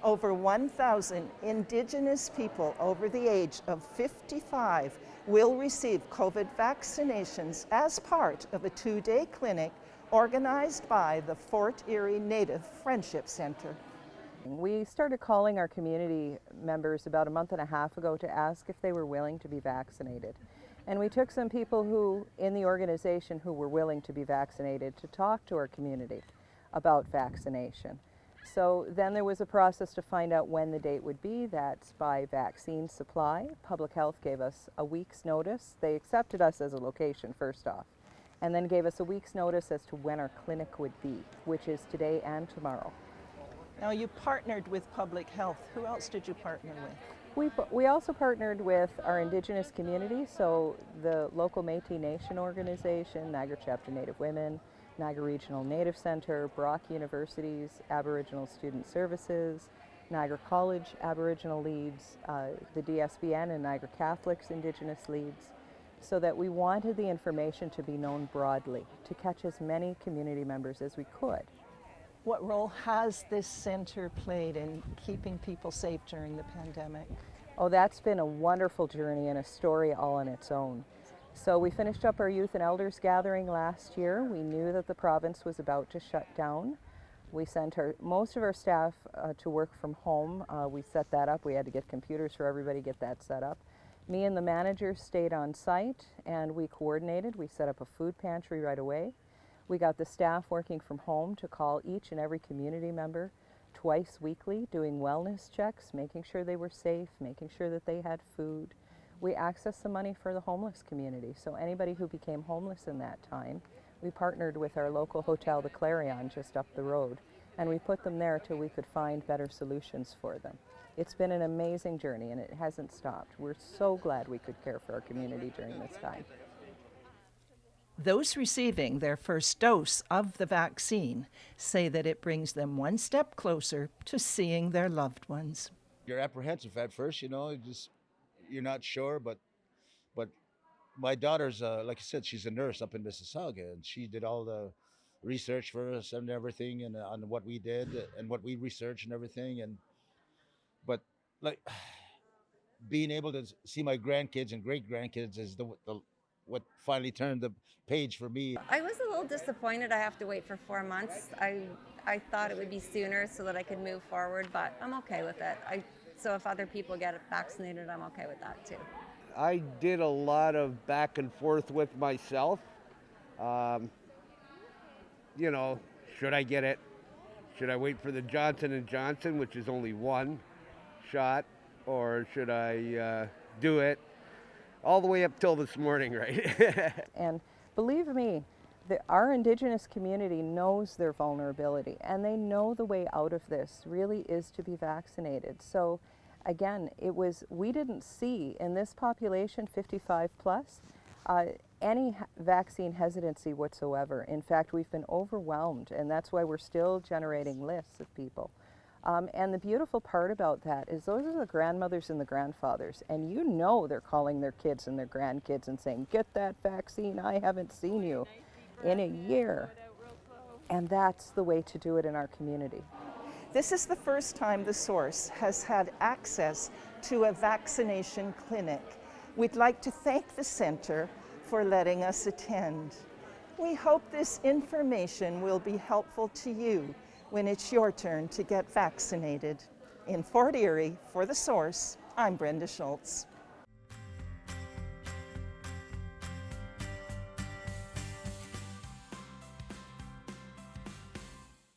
Over 1,000 Indigenous people over the age of 55 will receive COVID vaccinations as part of a 2-day clinic organized by the Fort Erie Native Friendship Center. We started calling our community members about a month and a half ago to ask if they were willing to be vaccinated. And we took some people who, in the organization, who were willing to be vaccinated to talk to our community about vaccination. So then there was a process to find out when the date would be. That's by vaccine supply. Public Health gave us a week's notice. They accepted us as a location first off, and then gave us a week's notice as to when our clinic would be, which is today and tomorrow. Now you partnered with Public Health. Who else did you partner with? We also partnered with our Indigenous community, so the local Métis Nation organization, Niagara Chapter Native Women, Niagara Regional Native Center, Brock University's Aboriginal Student Services, Niagara College Aboriginal Leads, the DSBN and Niagara Catholics Indigenous Leads, so that we wanted the information to be known broadly, to catch as many community members as we could. What role has this center played in keeping people safe during the pandemic? Oh, that's been a wonderful journey and a story all on its own. So we finished up our youth and elders gathering last year. We knew that the province was about to shut down. We sent most of our staff to work from home. We set that up. We had to get computers for everybody, get that set up. Me and the manager stayed on site and we coordinated. We set up a food pantry right away. We got the staff working from home to call each and every community member twice weekly, doing wellness checks, making sure they were safe, making sure that they had food. We accessed the money for the homeless community, so anybody who became homeless in that time, we partnered with our local hotel, the Clarion, just up the road, and we put them there till we could find better solutions for them. It's been an amazing journey and it hasn't stopped. We're so glad we could care for our community during this time. Those receiving their first dose of the vaccine say that it brings them one step closer to seeing their loved ones. You're apprehensive at first, you're not sure, but my daughter's, like I said, she's a nurse up in Mississauga, and she did all the research for us and everything, and on what we did and what we researched and everything, but like being able to see my grandkids and great grandkids is what finally turned the page for me. I was a little disappointed I have to wait for 4 months. I thought it would be sooner so that I could move forward, but I'm okay with it. So if other people get vaccinated, I'm okay with that too. I did a lot of back and forth with myself. Should I get it? Should I wait for the Johnson & Johnson, which is only one shot, or should I do it? All the way up till this morning, right? And believe me, our Indigenous community knows their vulnerability, and they know the way out of this really is to be vaccinated. So again, we didn't see in this population 55 plus any vaccine hesitancy whatsoever. In fact, we've been overwhelmed, and that's why we're still generating lists of people. And the beautiful part about that is those are the grandmothers and the grandfathers, and they're calling their kids and their grandkids and saying, get that vaccine, I haven't seen you in a year. And that's the way to do it in our community. This is the first time the Source has had access to a vaccination clinic. We'd like to thank the center for letting us attend. We hope this information will be helpful to you when it's your turn to get vaccinated. In Fort Erie, for The Source, I'm Brenda Schultz.